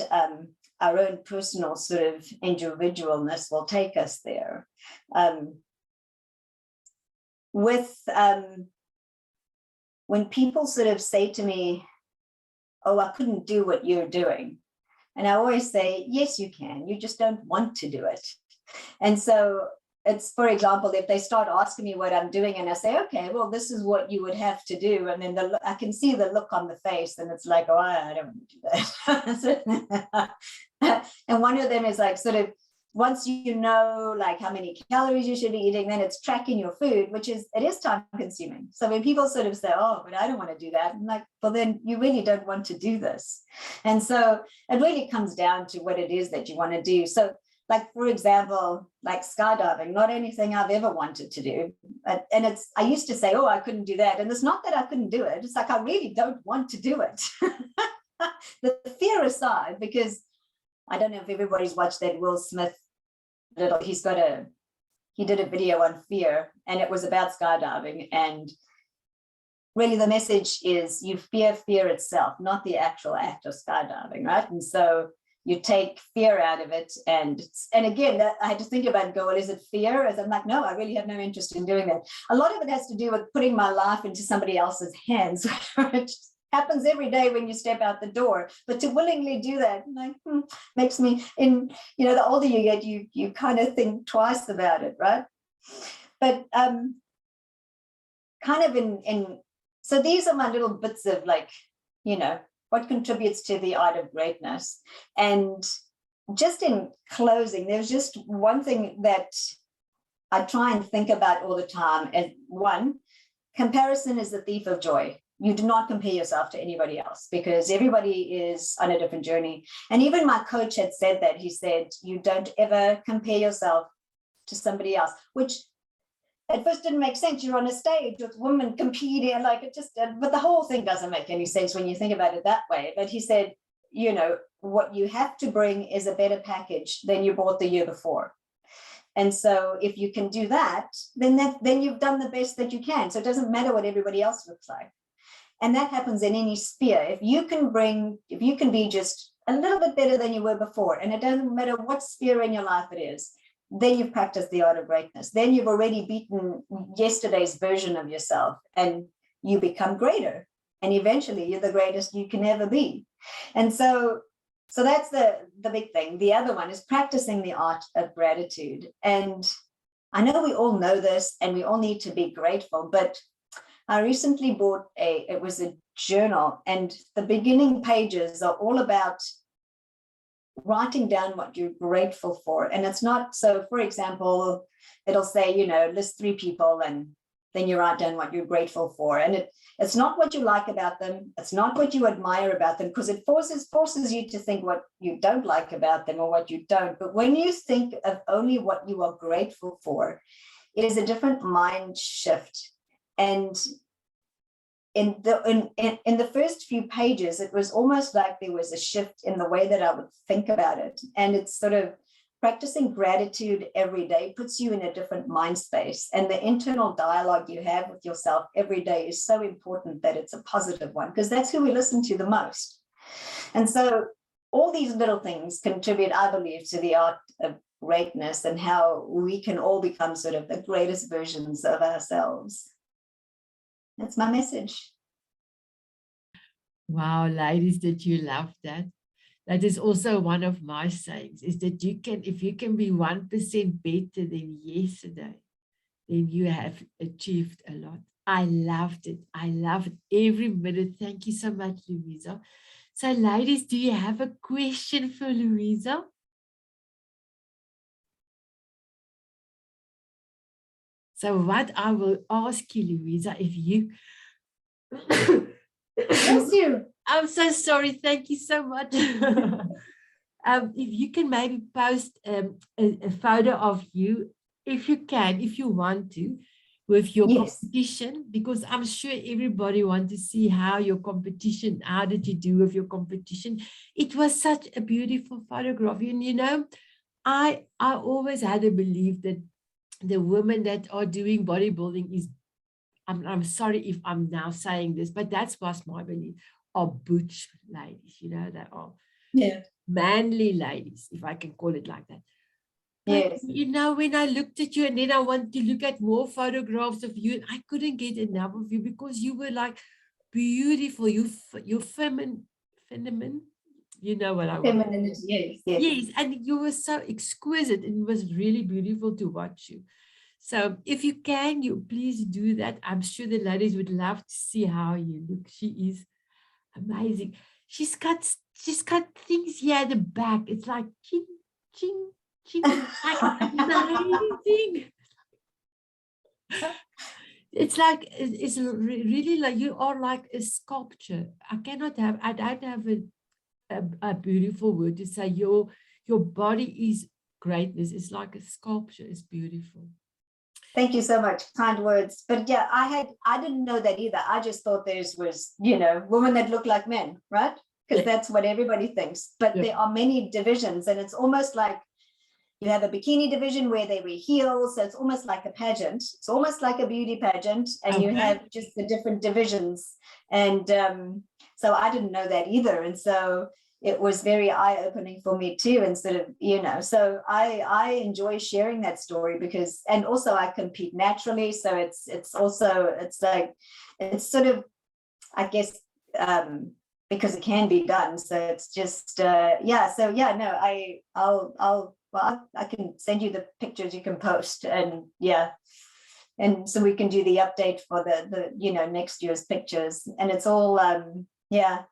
our own personal sort of individualness will take us there. When people sort of say to me, oh, I couldn't do what you're doing. And I always say, yes, you can. You just don't want to do it. And so it's, for example, if they start asking me what I'm doing and I say, okay, well, this is what you would have to do. And then I can see the look on the face and it's like, oh, I don't want to do that. And one of them is like, sort of, once you know, like how many calories you should be eating, then it's tracking your food, it is time consuming. So when people sort of say, oh, but I don't want to do that, I'm like, well, then you really don't want to do this. And so it really comes down to what it is that you want to do. So like, for example, like skydiving, not anything I've ever wanted to do. And I used to say, oh, I couldn't do that. And it's not that I couldn't do it. It's like, I really don't want to do it. The fear aside, because I don't know if everybody's watched that Will Smith he did a video on fear, and it was about skydiving. And really the message is you fear itself, not the actual act of skydiving, right? And so you take fear out of it. And again, I had to think about it and go, well, is it fear? As I'm like, no, I really have no interest in doing that. A lot of it has to do with putting my life into somebody else's hands, which happens every day when you step out the door. But to willingly do that, like, makes me, the older you get, you kind of think twice about it, right? But kind of so these are my little bits of like, what contributes to the art of greatness. And just in closing, there's just one thing that I try and think about all the time. And one, comparison is the thief of joy. You do not compare yourself to anybody else because everybody is on a different journey. And even my coach had said that. He said, you don't ever compare yourself to somebody else, which at first didn't make sense. You're on a stage with women competing, like it just, but the whole thing doesn't make any sense when you think about it that way. But he said, what you have to bring is a better package than you bought the year before. And so if you can do that, then you've done the best that you can. So it doesn't matter what everybody else looks like. And that happens in any sphere. If you can be just a little bit better than you were before, and it doesn't matter what sphere in your life it is, then you've practiced the art of greatness. Then you've already beaten yesterday's version of yourself and you become greater. And eventually you're the greatest you can ever be. And so that's the big thing. The other one is practicing the art of gratitude. And I know we all know this and we all need to be grateful, but I recently bought it was a journal, and the beginning pages are all about writing down what you're grateful for. And it's not, so for example, it'll say, list 3 people and then you write down what you're grateful for. And it's not what you like about them. It's not what you admire about them, because it forces you to think what you don't like about them or what you don't. But when you think of only what you are grateful for, it is a different mind shift. And in the first few pages, it was almost like there was a shift in the way that I would think about it. And it's sort of practicing gratitude every day puts you in a different mind space. And the internal dialogue you have with yourself every day is so important that it's a positive one, because that's who we listen to the most. And so all these little things contribute, I believe, to the art of greatness and how we can all become sort of the greatest versions of ourselves. That's my message. Wow, ladies, did you love that? That is also one of my sayings, is that you can, if you can be 1% better than yesterday, then you have achieved a lot. I loved it. I loved every minute. Thank you so much, Louisa. So, ladies, do you have a question for Louisa? So what I will ask you, Louisa, if you... Bless you. I'm so sorry. Thank you so much. If you can maybe post a photo of you, if you can, if you want to, with your competition, because I'm sure everybody wants to see how your competition, how did you do with your competition? It was such a beautiful photograph. And you know, I always had a belief that the women that are doing bodybuilding is, I'm sorry if I'm now saying this, but that was my belief, are butch ladies, you know, they are manly ladies, if I can call it like that. But, you know, when I looked at you and then I wanted to look at more photographs of you, and I couldn't get enough of you because you were like beautiful, you're feminine, you know what I want. Yes, and you were so exquisite and it was really beautiful to watch you. So if you can, you please do that. I'm sure the ladies would love to see how you look. She is amazing. She's got things here at the back. It's like ching, ching, ching. Like amazing. It's like, it's really like you are like a sculpture. I don't have a beautiful word to say. Your body is greatness. It's like a sculpture. It's beautiful. Thank you so much. Kind words. But yeah, I didn't know that either. I just thought theirs was, you know, women that look like men, right? Because that's what everybody thinks. But there are many divisions, and it's almost like you have a bikini division where they wear heels. So it's almost like a pageant. It's almost like a beauty pageant, and you have just the different divisions. And so I didn't know that either. And so it was very eye-opening for me too, and sort of, you know, so I enjoy sharing that story because, and also I compete naturally. So it's like, it's sort of, I guess, because it can be done. So it's just, I can send you the pictures you can post, and and so we can do the update for the you know, next year's pictures. And it's all,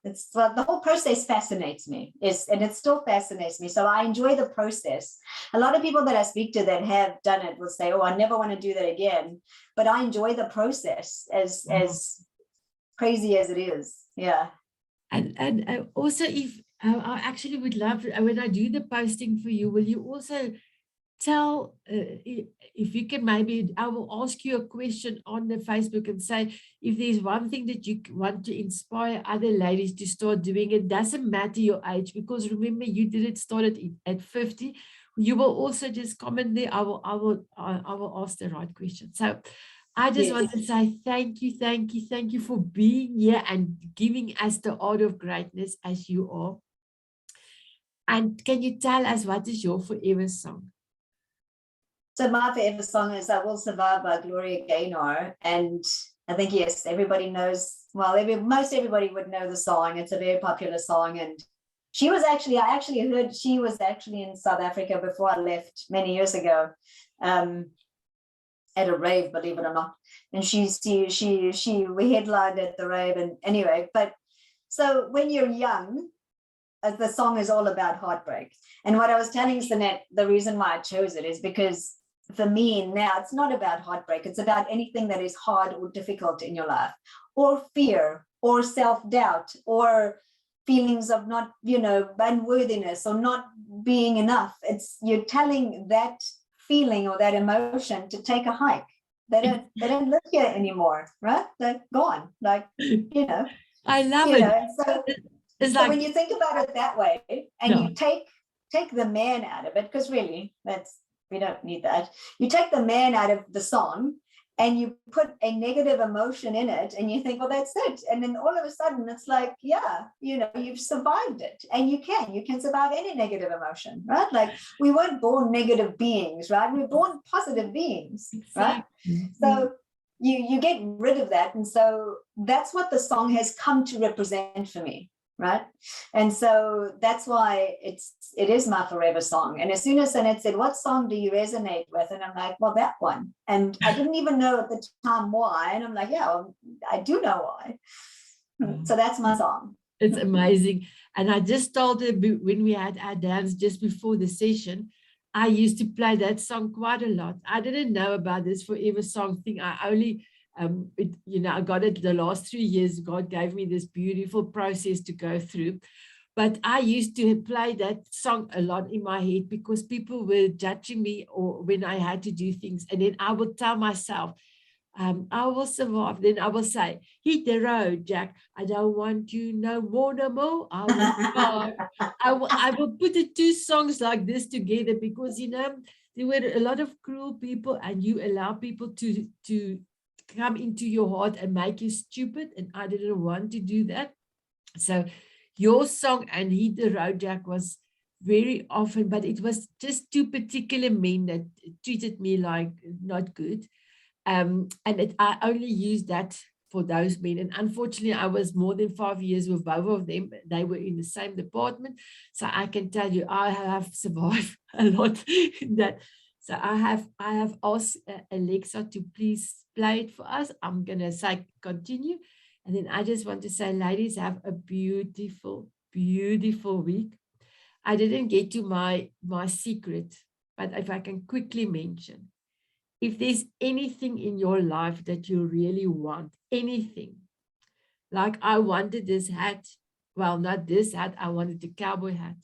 it's the whole process fascinates me, and it still fascinates me. So I enjoy the process. A lot of people that I speak to that have done it will say, oh, I never want to do that again. But I enjoy the process as crazy as it is. Yeah. And also, if I actually would love, when I do the posting for you, will you also tell, if you can, maybe I will ask you a question on the Facebook and say, if there's one thing that you want to inspire other ladies to start doing, it doesn't matter your age, because remember, you didn't start it at 50. You will also just comment there. I will ask the right question. So I just want to say thank you for being here and giving us the art of greatness as you are. And can you tell us, what is your forever song? So my forever song is I Will Survive by Gloria Gaynor. And I think, yes, everybody knows, well, most everybody would know the song. It's a very popular song. And she was actually, I actually heard she was actually in South Africa before I left many years ago, at a rave, believe it or not. And we headlined at the rave. And anyway, but so when you're young, the song is all about heartbreak. And what I was telling Sanette, the reason why I chose it is because for me now, it's not about heartbreak. It's about anything that is hard or difficult in your life, or fear, or self-doubt, or feelings of not, you know, unworthiness or not being enough. It's, you're telling that feeling or that emotion to take a hike. They don't live here anymore, right? They're gone. Like, you know. I love it. So, it's so like, when you think about it that way, and you take the man out of it, because really we don't need that. You take the man out of the song, and you put a negative emotion in it and you think, well, that's it. And then all of a sudden it's like, yeah, you know, you've survived it, and you can survive any negative emotion, right? Like, we weren't born negative beings, right? We were born positive beings, right? So you get rid of that. And so that's what the song has come to represent for me, right? And so that's why it is my forever song. And as soon as Annette said, what song do you resonate with? And I'm like, well, that one. And I didn't even know at the time why. And I'm like, yeah, well, I do know why. So that's my song. It's amazing. And I just told her when we had our dance just before the session, I used to play that song quite a lot. I didn't know about this forever song thing. I only, I got it the last 3 years. God gave me this beautiful process to go through. But I used to play that song a lot in my head because people were judging me or when I had to do things. And then I would tell myself, I will survive. Then I will say, hit the road, Jack. I don't want you no more, no more. I will survive. I will put the two songs like this together because, there were a lot of cruel people, and you allow people to come into your heart and make you stupid. And I didn't want to do that. So your song and Hit the Road, Jack, was very often, but it was just two particular men that treated me like not good. I only used that for those men. And unfortunately, I was more than 5 years with both of them. They were in the same department. So I can tell you, I have survived a lot in that. So I have asked Alexa to please play it for us. I'm going to say continue. And then I just want to say, ladies, have a beautiful, beautiful week. I didn't get to my secret, but if I can quickly mention, if there's anything in your life that you really want, anything, like I wanted this hat, well, not this hat, I wanted the cowboy hat.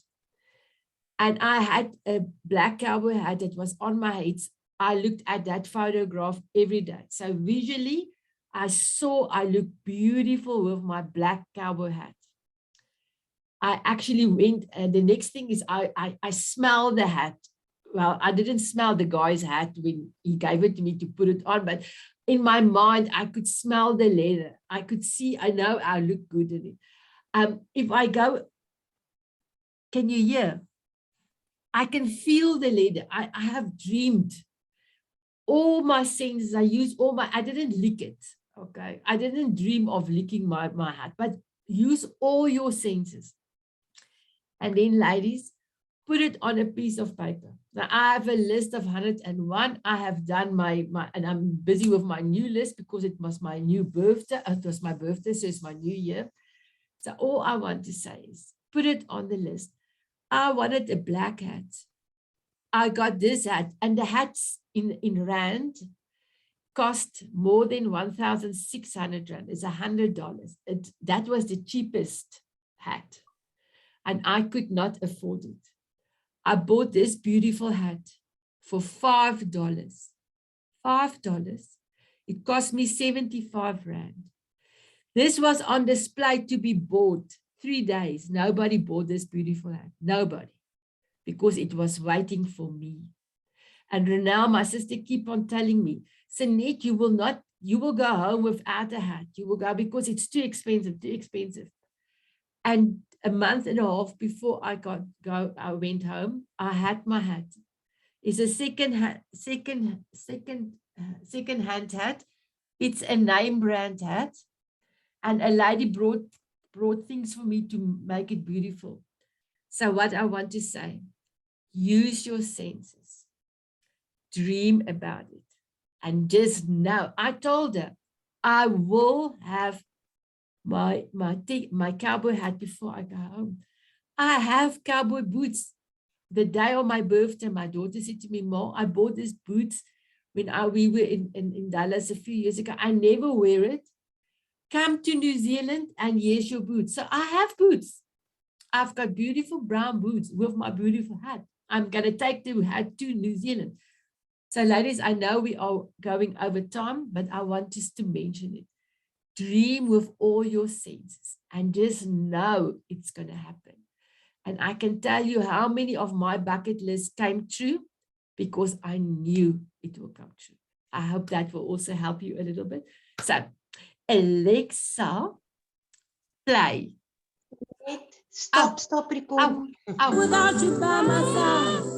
And I had a black cowboy hat that was on my head. I looked at that photograph every day. So visually, I saw I looked beautiful with my black cowboy hat. I actually went, and the next thing is I smelled the hat. Well, I didn't smell the guy's hat when he gave it to me to put it on, but in my mind, I could smell the leather. I could see, I know I look good in it. If I go, can you hear? I can feel the leather. I have dreamed. All my senses, I didn't lick it, okay? I didn't dream of licking my hat, but use all your senses. And then, ladies, put it on a piece of paper. Now, I have a list of 101. I have done and I'm busy with my new list because it was my new birthday. It was my birthday, so it's my new year. So all I want to say is put it on the list. I wanted a black hat. I got this hat, and the hats in Rand cost more than 1,600 Rand. It's $100. That was the cheapest hat, and I could not afford it. I bought this beautiful hat for $5. $5. It cost me 75 Rand. This was on display to be bought 3 days. Nobody bought this beautiful hat. Nobody. Because it was waiting for me. And Renelle, my sister, keep on telling me, Sanette, you will go home without a hat. You will go because it's too expensive, too expensive. And a month and a half before I went home, I had my hat. It's a second-hand hat. It's a name brand hat. And a lady brought things for me to make it beautiful. So what I want to say, use your senses. Dream about it. And just know, I told her, I will have my cowboy hat before I go home. I have cowboy boots. The day of my birthday, my daughter said to me, Mom, I bought these boots when we were in Dallas a few years ago. I never wear it. Come to New Zealand and here's your boots. So I have boots. I've got beautiful brown boots with my beautiful hat. I'm going to take the hat to New Zealand. So ladies, I know we are going over time, but I want us to mention it. Dream with all your senses and just know it's going to happen. And I can tell you how many of my bucket lists came true because I knew it will come true. I hope that will also help you a little bit. So, Alexa, play. Stop record. Without you by my side.